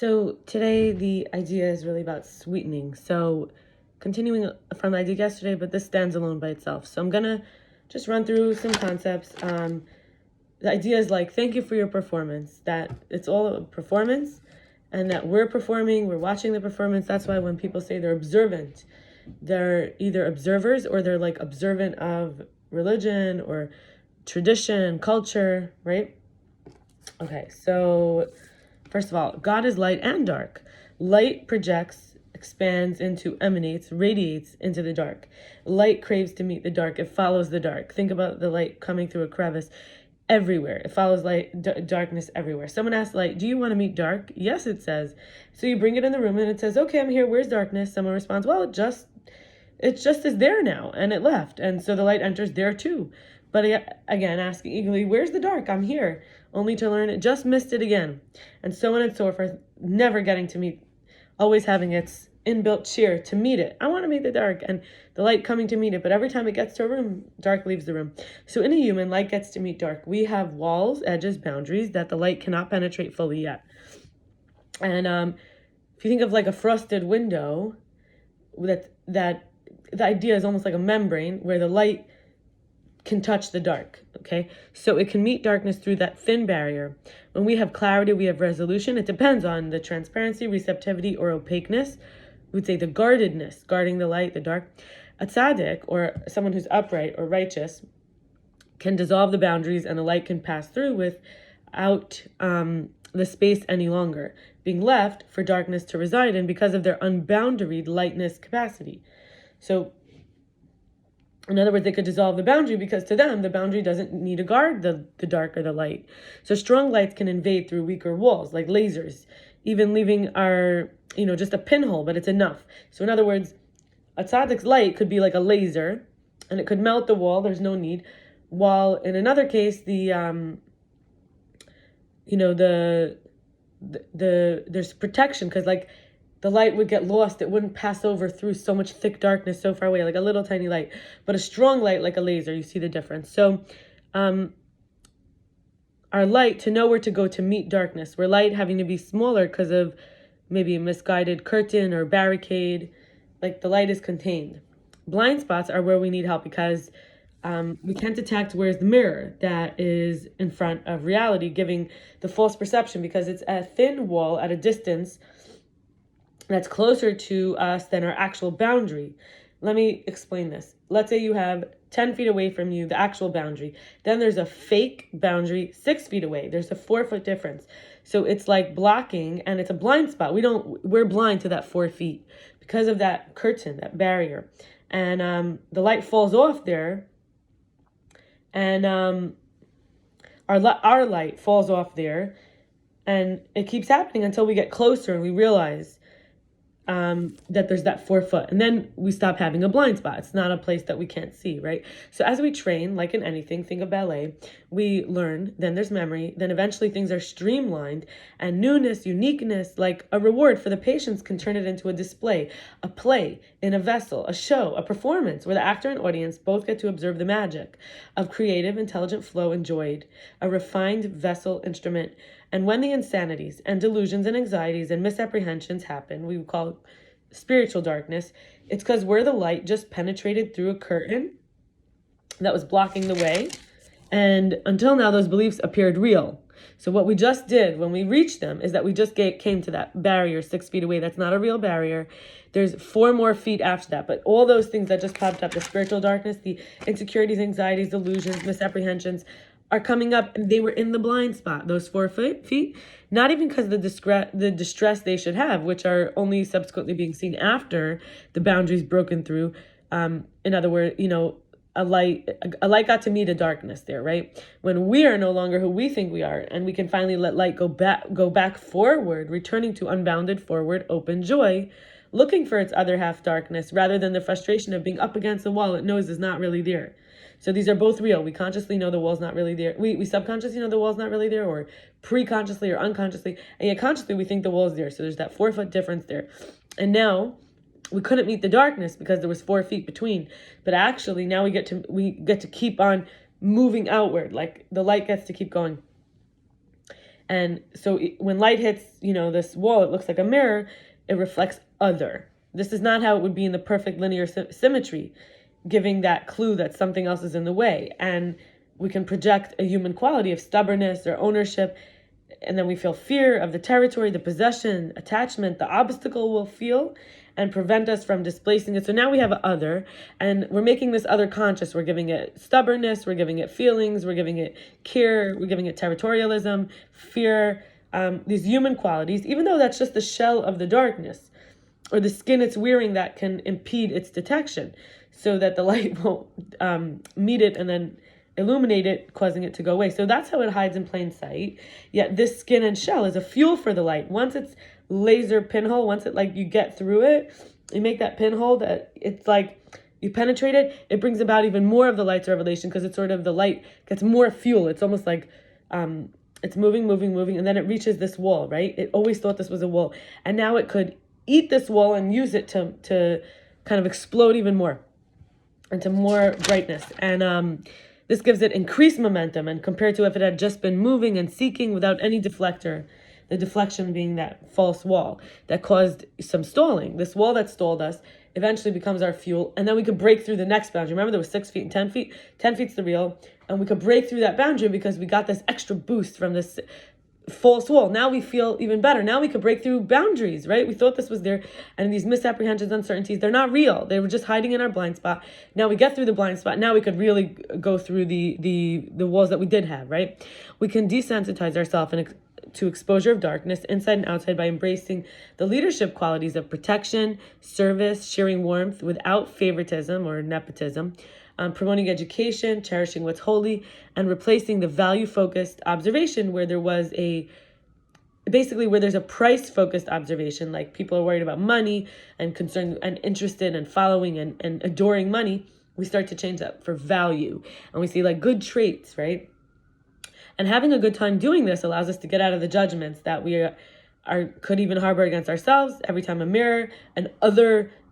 So today the idea is really about sweetening. So continuing from the idea yesterday, but this stands alone by itself. So I'm gonna just run through some concepts. The idea is like, thank you for your performance, that it's all a performance and that we're performing, we're watching the performance. That's why when people say they're observant, they're either observers or they're like observant of religion or tradition, culture, right? Okay, so first of all, God is light and dark. Light projects, expands into, emanates, radiates into the dark. Light craves to meet the dark. It follows the dark. Think about the light coming through a crevice everywhere. It follows light, darkness everywhere. Someone asks light, do you want to meet dark? Yes, it says. So you bring it in the room and it says, okay, I'm here. Where's darkness? Someone responds, well, it just is there now, and it left. And so the light enters there too. But again, asking eagerly, where's the dark? I'm here. Only to learn it just missed it again. And so on and so forth, never getting to meet, always having its inbuilt cheer to meet it. I want to meet the dark, and the light coming to meet it. But every time it gets to a room, dark leaves the room. So in a human, light gets to meet dark. We have walls, edges, boundaries that the light cannot penetrate fully yet. And if you think of like a frosted window, that the idea is almost like a membrane where the light can touch the dark, okay? So it can meet darkness through that thin barrier. When we have clarity, we have resolution. It depends on the transparency, receptivity, or opaqueness. We would say the guardedness, guarding the light, the dark. A tzaddik, or someone who's upright or righteous, can dissolve the boundaries and the light can pass through without the space any longer, being left for darkness to reside in because of their unboundaried lightness capacity. So in other words, they could dissolve the boundary because to them, the boundary doesn't need to guard the dark or the light. So strong lights can invade through weaker walls, like lasers, even leaving just a pinhole, but it's enough. So in other words, a tzaddik's light could be like a laser and it could melt the wall. There's no need. While in another case, there's protection because like the light would get lost. It wouldn't pass over through so much thick darkness so far away, like a little tiny light. But a strong light, like a laser, you see the difference. So our light, to know where to go to meet darkness. Where light having to be smaller because of maybe a misguided curtain or barricade, like the light is contained. Blind spots are where we need help because we can't detect where's the mirror that is in front of reality, giving the false perception because it's a thin wall at a distance that's closer to us than our actual boundary. Let me explain this. Let's say you have 10 feet away from you, the actual boundary. Then there's a fake boundary 6 feet away. There's a 4-foot difference. So it's like blocking and it's a blind spot. We're blind to that 4 feet because of that curtain, that barrier. And the light falls off there and our light falls off there and it keeps happening until we get closer and we realize that there's that 4 foot, and then we stop having a blind spot. It's not a place that we can't see, right? So as we train, like in anything, think of ballet, we learn, then there's memory, then eventually things are streamlined, and newness, uniqueness, like a reward for the patients can turn it into a display, a play in a vessel, a show, a performance, where the actor and audience both get to observe the magic of creative, intelligent flow enjoyed, a refined vessel instrument. And when the insanities and delusions and anxieties and misapprehensions happen, we would call spiritual darkness, it's because where the light just penetrated through a curtain that was blocking the way. And until now, those beliefs appeared real. So what we just did when we reached them is that we just came to that barrier 6 feet away. That's not a real barrier. There's 4 more feet after that. But all those things that just popped up, the spiritual darkness, the insecurities, anxieties, delusions, misapprehensions, are coming up, and they were in the blind spot, those 4 feet, not even because of the distress they should have, which are only subsequently being seen after the boundaries broken through. In other words, a light got to meet a darkness there, right? When we are no longer who we think we are, and we can finally let light go back forward, returning to unbounded forward, open joy, looking for its other half darkness, rather than the frustration of being up against the wall it knows is not really there. So these are both real. We consciously know the wall's not really there. We subconsciously know the wall's not really there, or pre-consciously or unconsciously. And yet consciously we think the wall's there. So there's that 4 foot difference there. And now we couldn't meet the darkness because there was 4 feet between. But actually now we get to keep on moving outward. Like the light gets to keep going. And so when light hits, this wall, it looks like a mirror, it reflects other. This is not how it would be in the perfect linear symmetry, giving that clue that something else is in the way. And we can project a human quality of stubbornness or ownership, and then we feel fear of the territory, the possession, attachment, the obstacle we'll feel, and prevent us from displacing it. So now we have an other, and we're making this other conscious. We're giving it stubbornness, we're giving it feelings, we're giving it care, we're giving it territorialism, fear, these human qualities, even though that's just the shell of the darkness, or the skin it's wearing that can impede its detection, so that the light won't meet it and then illuminate it, causing it to go away. So that's how it hides in plain sight. Yet this skin and shell is a fuel for the light. Once it's laser pinhole, once it you get through it, you make that pinhole that it's you penetrate it, it brings about even more of the light's revelation, because it's sort of the light gets more fuel. It's almost like it's moving, and then it reaches this wall, right? It always thought this was a wall, and now it could eat this wall and use it to kind of explode even more into more brightness. And this gives it increased momentum, and compared to if it had just been moving and seeking without any deflector, the deflection being that false wall that caused some stalling. This wall that stalled us eventually becomes our fuel, and then we could break through the next boundary. Remember, there was 6 feet and 10 feet. 10 feet's the real, and we could break through that boundary because we got this extra boost from this false wall. Now we feel even better. Now we could break through boundaries, right? We thought this was there, and these misapprehensions, uncertainties, they're not real. They were just hiding in our blind spot. Now we get through the blind spot. Now we could really go through the walls that we did have, right? We can desensitize ourselves to exposure of darkness inside and outside by embracing the leadership qualities of protection, service, sharing warmth without favoritism or nepotism, promoting education, cherishing what's holy, and replacing the value-focused observation where there's a price-focused observation, like people are worried about money and concerned and interested and following and adoring money. We start to change that for value, and we see good traits, right? And having a good time doing this allows us to get out of the judgments that we could even harbor against ourselves every time a mirror and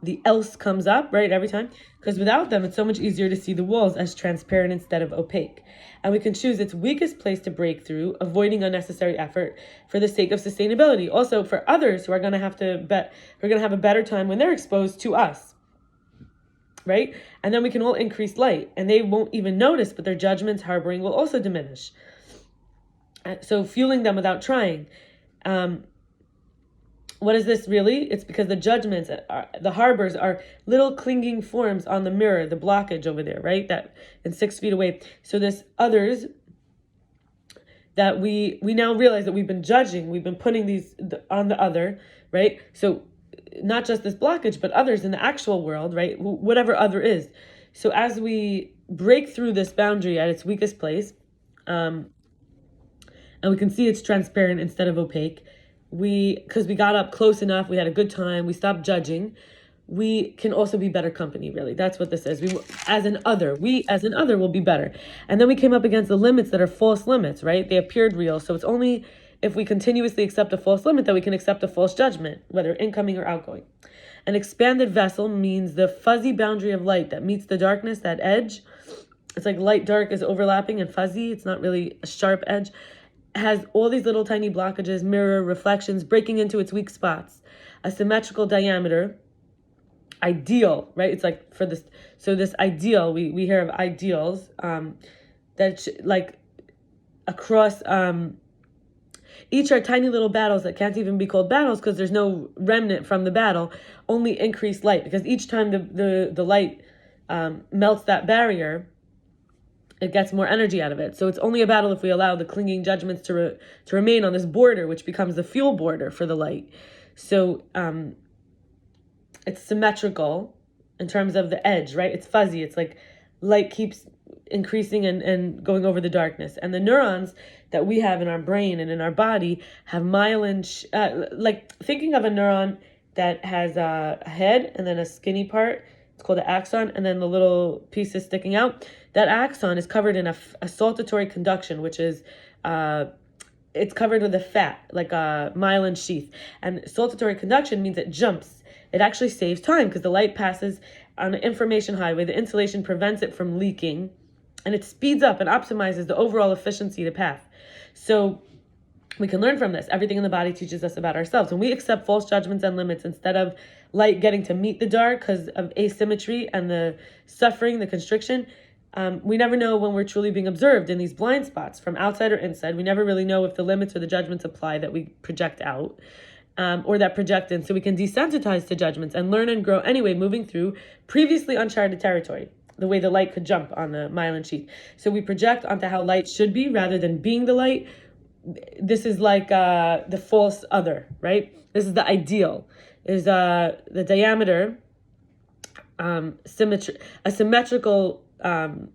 the else comes up, right? Every time. Because without them, it's so much easier to see the walls as transparent instead of opaque. And we can choose its weakest place to break through, avoiding unnecessary effort for the sake of sustainability. Also, for others who are going to have a better time when they're exposed to us, right? And then we can all increase light, and they won't even notice, but their judgments, harboring will also diminish. So fueling them without trying. What is this really? It's because the judgments, the harbors are little clinging forms on the mirror, the blockage over there, right? That and 6 feet away. So this others that we now realize that we've been judging, we've been putting these on the other, right? So not just this blockage, but others in the actual world, right? Whatever other is. So as we break through this boundary at its weakest place, and we can see it's transparent instead of opaque, because we got up close enough, we had a good time, we stopped judging, we can also be better company, really. That's what this is. We as an other will be better. And then we came up against the limits that are false limits, right? They appeared real. So it's only if we continuously accept a false limit that we can accept a false judgment, whether incoming or outgoing. An expanded vessel means the fuzzy boundary of light that meets the darkness, that edge. It's like light, dark is overlapping and fuzzy. It's not really a sharp edge. Has all these little tiny blockages, mirror reflections breaking into its weak spots. A symmetrical diameter, ideal, right? It's like for this. So this ideal, we hear of ideals that across. Each are tiny little battles that can't even be called battles because there's no remnant from the battle. Only increased light, because each time the light melts that barrier, it gets more energy out of it. So it's only a battle if we allow the clinging judgments to remain on this border, which becomes the fuel border for the light. So it's symmetrical in terms of the edge, right? It's fuzzy. It's like light keeps increasing and going over the darkness. And the neurons that we have in our brain and in our body have myelin, like thinking of a neuron that has a head and then a skinny part. It's called the axon, and then the little pieces sticking out. That axon is covered in a saltatory conduction, which is it's covered with a fat, like a myelin sheath. And saltatory conduction means it jumps. It actually saves time because the light passes on an information highway. The insulation prevents it from leaking, and it speeds up and optimizes the overall efficiency of the path. So We can learn from this. Everything in the body teaches us about ourselves. When we accept false judgments and limits instead of light getting to meet the dark because of asymmetry and the suffering, the constriction, we never know when we're truly being observed in these blind spots from outside or inside. We never really know if the limits or the judgments apply that we project out or that project in. So we can desensitize to judgments and learn and grow anyway, moving through previously uncharted territory, the way the light could jump on the myelin sheath. So we project onto how light should be rather than being the light. This is like the false other, right? This is the ideal. Is the diameter a symmetrical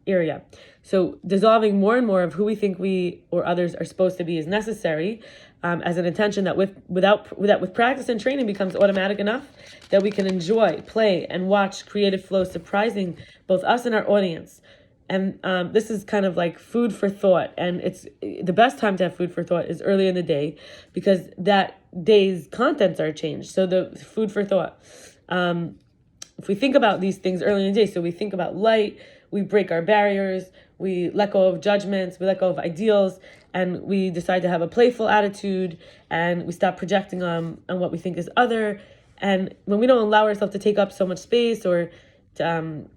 area. So dissolving more and more of who we think we or others are supposed to be is necessary as an intention that with practice and training becomes automatic enough that we can enjoy, play, and watch creative flow surprising both us and our audience. And this is kind of like food for thought. And it's the best time to have food for thought is early in the day because that day's contents are changed. So the food for thought. If we think about these things early in the day, so we think about light, we break our barriers, we let go of judgments, we let go of ideals, and we decide to have a playful attitude, and we stop projecting on what we think is other. And when we don't allow ourselves to take up so much space or to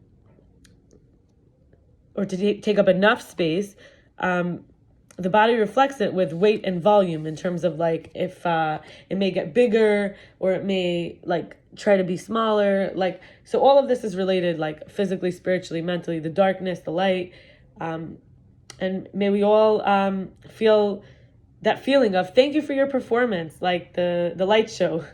take up enough space, the body reflects it with weight and volume in terms of like if it may get bigger or it may like try to be smaller. Like, so all of this is related, like physically, spiritually, mentally, the darkness, the light. And may we all feel that feeling of thank you for your performance, like the light show.